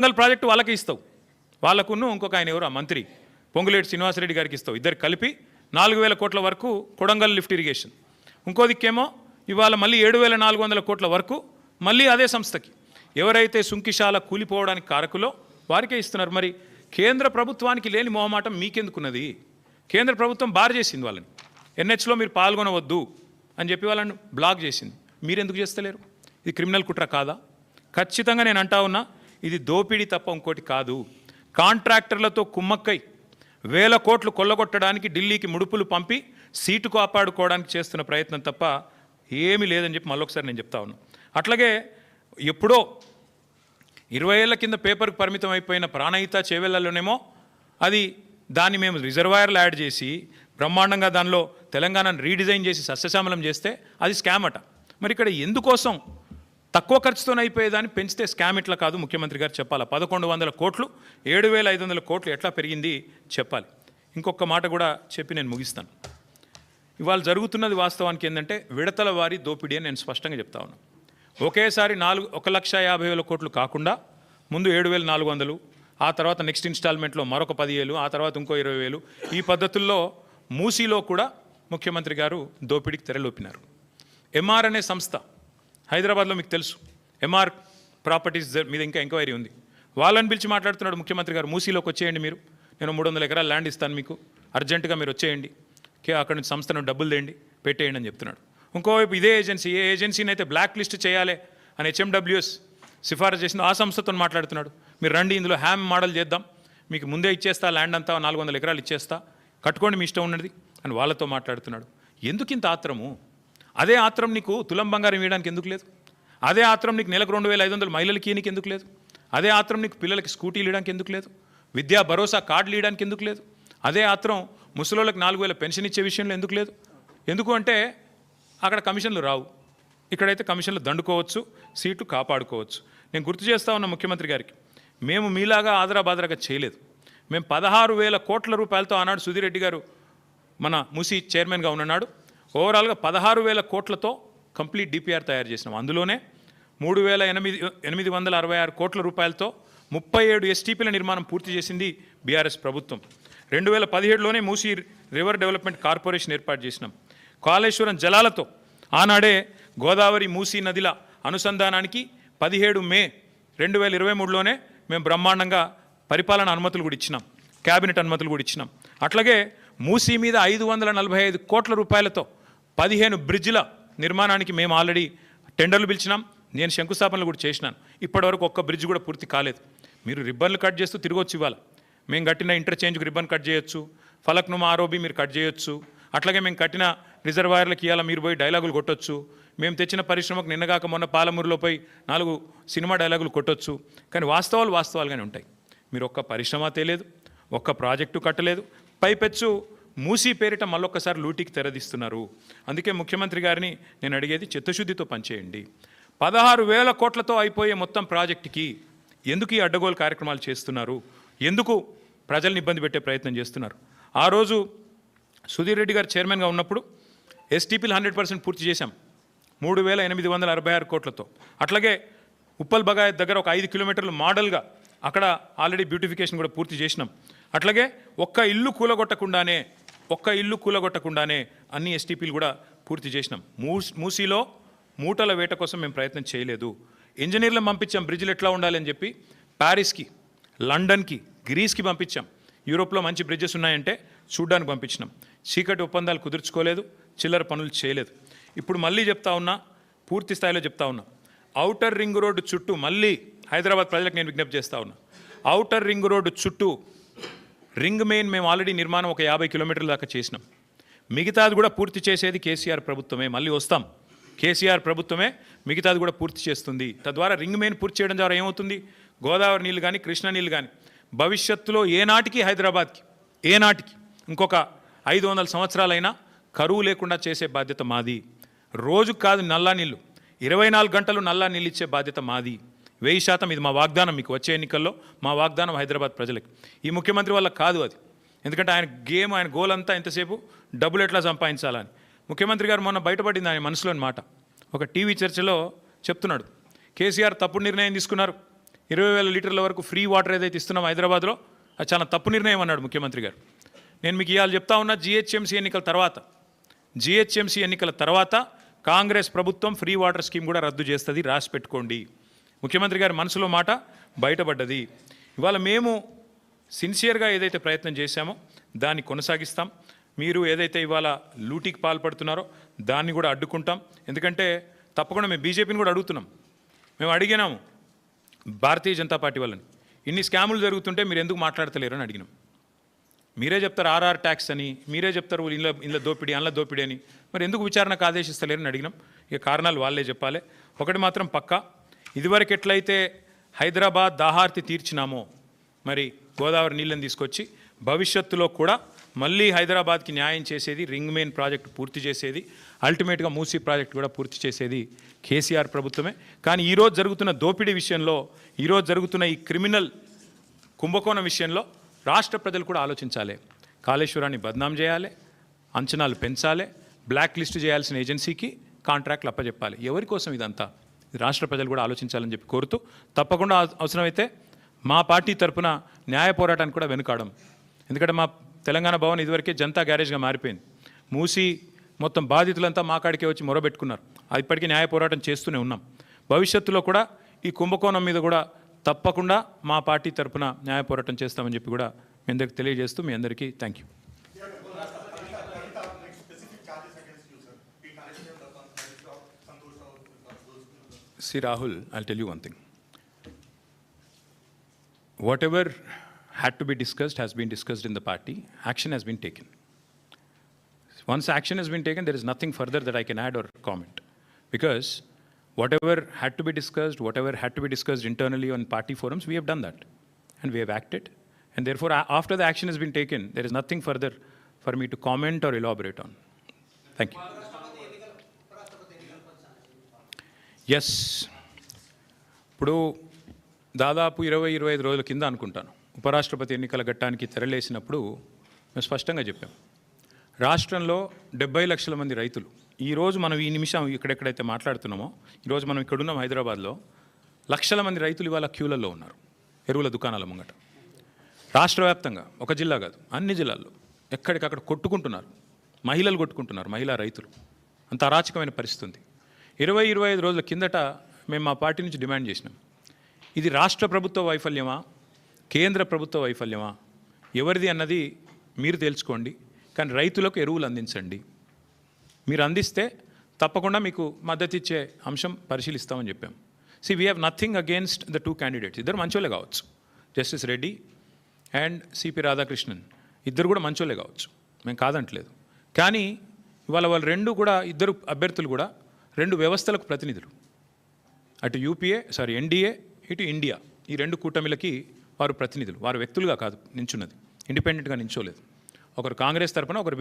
Kodangal project వాళ్ళకి ఇస్తావు, వాళ్ళకును ఇంకొక ఆయన ఎవరు మంత్రి పొంగులేటి శ్రీనివాసరెడ్డి గారికి ఇస్తావు, ఇద్దరు కలిపి 4,000 కోట్ల వరకు కొడంగల్ లిఫ్ట్ ఇరిగేషన్. ఇంకో దిక్కేమో ఇవాళ మళ్ళీ 7,400 కోట్ల వరకు మళ్ళీ అదే సంస్థకి ఎవరైతే సుంకిశాల కూలిపోవడానికి కారకులో వారికే ఇస్తున్నారు. మరి కేంద్ర ప్రభుత్వానికి లేని మొహమాటం మీకెందుకున్నది? కేంద్ర ప్రభుత్వం బార్ చేసింది వాళ్ళని, ఎన్హెచ్లో మీరు పాల్గొనవద్దు అని చెప్పి వాళ్ళని బ్లాక్ చేసింది. మీరెందుకు చేస్తలేరు? ఇది క్రిమినల్ కుట్ర కాదా? ఖచ్చితంగా నేను అంటా ఉన్నా, ఇది దోపిడీ తప్ప ఇంకోటి కాదు. కాంట్రాక్టర్లతో కుమ్మక్కై 1,000 కోట్లు కొల్లగొట్టడానికి ఢిల్లీకి ముడుపులు పంపి సీటు కాపాడుకోవడానికి చేస్తున్న ప్రయత్నం తప్ప ఏమీ లేదని చెప్పి మళ్ళొకసారి నేను చెప్తా ఉన్నాను. అట్లాగే ఎప్పుడో 20 ఏళ్ల కింద పేపర్కి పరిమితం అయిపోయిన ప్రాణహిత చేవెళ్లలోనేమో అది దాన్ని మేము రిజర్వాయర్లు యాడ్ చేసి బ్రహ్మాండంగా దానిలో తెలంగాణను రీడిజైన్ చేసి సస్యశ్యామలం చేస్తే అది స్కామ్ అట. మరి ఇక్కడ ఎందుకోసం తక్కువ ఖర్చుతోనే అయిపోయేదాన్ని పెంచితే స్కామ్ ఇట్లా కాదు ముఖ్యమంత్రి గారు చెప్పాలి. 1,100 కోట్లు 7,500 కోట్లు ఎట్లా పెరిగింది చెప్పాలి. ఇంకొక మాట కూడా చెప్పి నేను ముగిస్తాను. ఇవాళ జరుగుతున్నది వాస్తవానికి ఏంటంటే విడతల వారి దోపిడీ అని నేను స్పష్టంగా చెప్తా ఉన్నాను. ఒకేసారి 1,50,000 కోట్లు కాకుండా ముందు 7,400, ఆ తర్వాత నెక్స్ట్ ఇన్స్టాల్మెంట్లో మరొక 10,000, ఆ తర్వాత ఇంకో 20,000, ఈ పద్ధతుల్లో మూసీలో కూడా ముఖ్యమంత్రి గారు దోపిడీకి తెరలోపినారు. ఎంఆర్ అనే సంస్థ హైదరాబాద్లో మీకు తెలుసు, ఎంఆర్ ప్రాపర్టీస్ మీద ఇంకా ఎంక్వైరీ ఉంది. వాళ్ళని పిలిచి మాట్లాడుతున్నాడు ముఖ్యమంత్రి గారు, మూసీలోకి వచ్చేయండి, మీరు నేను 300 ఎకరాల ల్యాండ్ ఇస్తాను మీకు, అర్జెంటుగా మీరు వచ్చేయండి, అక్కడి నుంచి సంస్థను డబ్బులు తేండి పెట్టేయండి అని చెప్తున్నాడు. ఇంకోవైపు ఇదే ఏజెన్సీ, ఏ ఏజెన్సీని అయితే బ్లాక్ లిస్ట్ చేయాలి అని హెచ్ఎండబ్ల్యూఎస్ సిఫారసు చేసిందో ఆ సంస్థతో మాట్లాడుతున్నాడు. మీరు రండి, ఇందులో హ్యామ్ మోడల్ చేద్దాం, మీకు ముందే ఇచ్చేస్తా, ల్యాండ్ అంతా 400 ఎకరాలు ఇచ్చేస్తా, కట్టుకోండి మీ ఇష్టం ఉన్నది అని వాళ్ళతో మాట్లాడుతున్నాడు. ఎందుకు ఇంత ఆత్రము? అదే ఆత్రం నీకు తులం బంగారం ఇవ్వడానికి ఎందుకు లేదు? అదే ఆత్రం నీకు నెలకు 2,500 మహిళలకి ఇయనికి ఎందుకు లేదు? అదే ఆత్రం నీకు పిల్లలకి స్కూటీలు ఇవ్వడానికి ఎందుకు లేదు? విద్యా భరోసా కార్డులు ఇవ్వడానికి ఎందుకు లేదు? అదే ఆత్రం ముసలోళ్ళకి 4,000 పెన్షన్ ఇచ్చే విషయంలో ఎందుకు లేదు? ఎందుకు అంటే అక్కడ కమిషన్లు రావు, ఇక్కడైతే కమిషన్లు దండుకోవచ్చు, సీటు కాపాడుకోవచ్చు. నేను గుర్తు చేస్తా ఉన్న ముఖ్యమంత్రి గారికి, మేము మీలాగా ఆదరాబాదరాగా చేయలేదు. మేము 16,000 కోట్ల రూపాయలతో ఆనాడు సుధీర్ రెడ్డి గారు మన మూసీ చైర్మన్గా ఉన్నాడు, ఓవరాల్గా 16,000 కోట్లతో కంప్లీట్ డిపిఆర్ తయారు చేసినాం. అందులోనే 3,866 కోట్ల రూపాయలతో 37 ఎస్టీపీల నిర్మాణం పూర్తి చేసింది బీఆర్ఎస్ ప్రభుత్వం. 2017లోనే మూసీ రివర్ డెవలప్మెంట్ కార్పొరేషన్ ఏర్పాటు చేసినాం. కాళేశ్వరం జలాలతో ఆనాడే గోదావరి మూసీ నదిల అనుసంధానానికి 17 మే 2023లోనే మేము బ్రహ్మాండంగా పరిపాలన అనుమతులు కూడా ఇచ్చినాం, క్యాబినెట్ అనుమతులు కూడా ఇచ్చినాం. అట్లాగే మూసీ మీద 545 కోట్ల రూపాయలతో 15 బ్రిడ్జిల నిర్మాణానికి మేము ఆల్రెడీ టెండర్లు పిలిచినాం, నేను శంకుస్థాపనలు కూడా చేసినాను. ఇప్పటివరకు ఒక్క బ్రిడ్జ్ కూడా పూర్తి కాలేదు. మీరు రిబ్బన్లు కట్ చేస్తూ తిరగొచ్చు, ఇవ్వాలి మేము కట్టిన ఇంటర్చేంజ్కి రిబ్బన్ కట్ చేయొచ్చు, ఫలక్నుమా ఆరోబి మీరు కట్ చేయొచ్చు, అట్లాగే మేము కట్టిన రిజర్వాయర్లకి ఇవాళ మీరు పోయి డైలాగులు కొట్టొచ్చు, మేము తెచ్చిన పరిశ్రమకు నిన్నగాక మొన్న పాలమూరులో పోయి 4 సినిమా డైలాగులు కొట్టొచ్చు. కానీ వాస్తవాలుగానే ఉంటాయి. మీరు ఒక్క పరిశ్రమ తేలేదు, ఒక్క ప్రాజెక్టు కట్టలేదు, పైపెచ్చు మూసీ పేరిట మళ్ళొక్కసారి లూటీకి తెరదీస్తున్నారు. అందుకే ముఖ్యమంత్రి గారిని నేను అడిగేది, చిత్తశుద్ధితో పనిచేయండి. 16,000 కోట్లతో అయిపోయే మొత్తం ప్రాజెక్టుకి ఎందుకు ఈ అడ్డగోలు కార్యక్రమాలు చేస్తున్నారు? ఎందుకు ప్రజల్ని ఇబ్బంది పెట్టే ప్రయత్నం చేస్తున్నారు? ఆ రోజు సుధీర్ రెడ్డి గారు చైర్మన్గా ఉన్నప్పుడు ఎస్టీపీలు 100% పూర్తి చేశాం 3,866 కోట్లతో. అట్లాగే ఉప్పల్ బగాయత్ దగ్గర ఒక 5 కిలోమీటర్లు మోడల్గా అక్కడ ఆల్రెడీ బ్యూటిఫికేషన్ కూడా పూర్తి చేసినాం. అట్లాగే ఒక్క ఇల్లు కూలగొట్టకుండానే అన్ని ఎస్టీపీలు కూడా పూర్తి చేసినాం. మూసీలో మూటల వేట కోసం మేము ప్రయత్నం చేయలేదు. ఇంజనీర్లను పంపించాం, బ్రిడ్జ్లు ఎట్లా ఉండాలి అని చెప్పి ప్యారిస్కి, లండన్కి, గ్రీస్కి పంపించాం. యూరోప్లో మంచి బ్రిడ్జెస్ ఉన్నాయంటే చూడ్డానికి పంపించినాం. చీకటి ఒప్పందాలు కుదుర్చుకోలేదు, చిల్లర పనులు చేయలేదు. ఇప్పుడు మళ్ళీ చెప్తా ఉన్నా, పూర్తి స్థాయిలో చెప్తా ఉన్నా, ఔటర్ రింగ్ రోడ్డు చుట్టూ మళ్ళీ హైదరాబాద్ ప్రజలకు నేను విజ్ఞప్తి చేస్తూ ఉన్నా, ఔటర్ రింగ్ రోడ్డు చుట్టూ రింగ్ మెయిన్ మేము ఆల్రెడీ నిర్మాణం ఒక 50 కిలోమీటర్ల దాకా చేసినాం. మిగతాది కూడా పూర్తి చేసేది కేసీఆర్ ప్రభుత్వమే. మళ్ళీ వస్తాం, కేసీఆర్ ప్రభుత్వమే మిగతాది కూడా పూర్తి చేస్తుంది. తద్వారా రింగ్ మెయిన్ పూర్తి చేయడం ద్వారా ఏమవుతుంది, గోదావరి నీళ్ళు కానీ కృష్ణా నీళ్ళు కానీ భవిష్యత్తులో ఏనాటికి హైదరాబాద్కి ఇంకొక 500 సంవత్సరాలైనా కరువు లేకుండా చేసే బాధ్యత మాది. రోజు కాదు నల్లా నీళ్ళు, 24 గంటలు నల్లా నీళ్ళు ఇచ్చే బాధ్యత మాది. 1000% ఇది మా వాగ్దానం. మీకు వచ్చే ఎన్నికల్లో మా వాగ్దానం హైదరాబాద్ ప్రజలకు. ఈ ముఖ్యమంత్రి వల్ల కాదు అది, ఎందుకంటే ఆయన గోల్ అంతా ఎంతసేపు డబ్బులు ఎట్లా సంపాదించాలని. ముఖ్యమంత్రి గారు మొన్న బయటపడింది ఆయన మనసులోని మాట. ఒక టీవీ చర్చలో చెప్తున్నాడు, కేసీఆర్ తప్పుడు నిర్ణయం తీసుకున్నారు, 20,000 లీటర్ల వరకు ఫ్రీ వాటర్ ఏదైతే ఇస్తున్నాం హైదరాబాద్లో, అది చాలా తప్పు నిర్ణయం అన్నాడు ముఖ్యమంత్రి గారు. నేను మీకు ఇవాళ చెప్తా ఉన్నా, జిహెచ్ఎంసీ ఎన్నికల తర్వాత కాంగ్రెస్ ప్రభుత్వం ఫ్రీ వాటర్ స్కీమ్ కూడా రద్దు చేస్తుంది, రాసి పెట్టుకోండి. ముఖ్యమంత్రి గారి మనసులో మాట బయటపడ్డది. ఇవాళ మేము సిన్సియర్గా ఏదైతే ప్రయత్నం చేశామో దాన్ని కొనసాగిస్తాం. మీరు ఏదైతే ఇవాళ లూటీకి పాల్పడుతున్నారో దాన్ని కూడా అడ్డుకుంటాం. ఎందుకంటే తప్పకుండా మేము బీజేపీని కూడా అడుగుతున్నాం. మేము అడిగినాము భారతీయ జనతా పార్టీ వాళ్ళని, ఇన్ని స్కాములు జరుగుతుంటే మీరు ఎందుకు మాట్లాడతలేరు అని అడిగినాం. మీరే చెప్తారు ఆర్ఆర్ ట్యాక్స్ అని, మీరే చెప్తారు ఇంట్లో దోపిడీ అందులో దోపిడీ అని, మరి ఎందుకు విచారణకు ఆదేశిస్తలేరని అడిగినాం. ఇక కారణాలు వాళ్ళే చెప్పాలి. ఒకటి మాత్రం పక్కా, ఇదివరకు ఎట్లయితే హైదరాబాద్ దాహార్తి తీర్చినామో మరి గోదావరి నీళ్ళని తీసుకొచ్చి భవిష్యత్తులో కూడా మళ్ళీ హైదరాబాద్కి న్యాయం చేసేది, రింగ్ మెయిన్ ప్రాజెక్టు పూర్తి చేసేది, అల్టిమేట్గా మూసీ ప్రాజెక్టు కూడా పూర్తి చేసేది కేసీఆర్ ప్రభుత్వమే. కానీ ఈరోజు జరుగుతున్న దోపిడీ విషయంలో, ఈరోజు జరుగుతున్న ఈ క్రిమినల్ కుంభకోణం విషయంలో రాష్ట్ర ప్రజలు కూడా ఆలోచించాలి. కాళేశ్వరాన్ని బద్నాం చేయాలి, అంచనాలు పెంచాలి, బ్లాక్ లిస్ట్ చేయాల్సిన ఏజెన్సీకి కాంట్రాక్ట్లు అప్పచెప్పాలి. ఎవరి కోసం ఇదంతా? రాష్ట్ర ప్రజలు కూడా ఆలోచించాలని చెప్పి కోరుతూ, తప్పకుండా అవసరమైతే మా పార్టీ తరపున న్యాయ పోరాటానికి కూడా వెనుకాడం. ఎందుకంటే మా తెలంగాణ భవన్ ఇదివరకే జనతా గ్యారేజ్గా మారిపోయింది. మూసి మొత్తం బాధితులంతా మా కాడికే వచ్చి మొరబెట్టుకున్నారు. అది ఇప్పటికీ న్యాయ పోరాటం చేస్తూనే ఉన్నాం. భవిష్యత్తులో కూడా ఈ కుంభకోణం మీద కూడా తప్పకుండా మా పార్టీ తరపున న్యాయ పోరాటం చేస్తామని చెప్పి కూడా మీ అందరికి తెలియజేస్తూ, మీ అందరికీ thank you. See Rahul, I'll tell you one thing. Whatever had to be discussed has been discussed in the party. Action has been taken. Once action has been taken, there is nothing further that I can add or comment. Because whatever had to be discussed internally on party forums, we have done that. And we have acted. And therefore, after the action has been taken, there is nothing further for me to comment or elaborate on. Thank you. Yes, ఇప్పుడు దాదాపు 20-25 రోజుల కింద అనుకుంటాను ఉపరాష్ట్రపతి ఎన్నికల ఘట్టానికి తెరలేసినప్పుడు మేము స్పష్టంగా చెప్పాం, రాష్ట్రంలో 70 లక్షల మంది రైతులు, ఈరోజు మనం ఈ నిమిషం ఇక్కడెక్కడైతే మాట్లాడుతున్నామో, ఈరోజు మనం ఇక్కడున్నాం హైదరాబాద్లో, లక్షల మంది రైతులు ఇవాళ క్యూలలో ఉన్నారు ఎరువుల దుకాణాల ముంగట. రాష్ట్ర వ్యాప్తంగా, ఒక జిల్లా కాదు అన్ని జిల్లాల్లో ఎక్కడికక్కడ కొట్టుకుంటున్నారు, మహిళలు కొట్టుకుంటున్నారు, మహిళా రైతులు. అంత అరాచకమైన పరిస్థితి ఉంది. 20-25 రోజుల కిందట మేము మా పార్టీ నుంచి డిమాండ్ చేసినాం, ఇది రాష్ట్ర ప్రభుత్వ వైఫల్యమా, కేంద్ర ప్రభుత్వ వైఫల్యమా, ఎవరిది అన్నది మీరు తెలుసుకోండి, కానీ రైతులకు ఎరువులు అందించండి. మీరు అందిస్తే తప్పకుండా మీకు మద్దతు ఇచ్చే అంశం పరిశీలిస్తామని చెప్పాం. We have nothing against the 2 candidates. ఇద్దరు మంచోళ్ళే కావచ్చు, justice Reddy and CP Radhakrishnan ఇద్దరు కూడా మంచోళ్ళే కావచ్చు, మేము కాదంటలేదు. కానీ ఇవాళ వాళ్ళు రెండు కూడా, ఇద్దరు అభ్యర్థులు కూడా 2 వ్యవస్థలకు ప్రతినిధులు. అటు ఎన్డీఏ, ఇటు ఇండియా, ఈ 2 కూటమిలకి వారు ప్రతినిధులు. వారు వ్యక్తులుగా కాదు నించున్నది, ఇండిపెండెంట్గా నించోలేదు. ఒకరు కాంగ్రెస్ తరపున, ఒకరు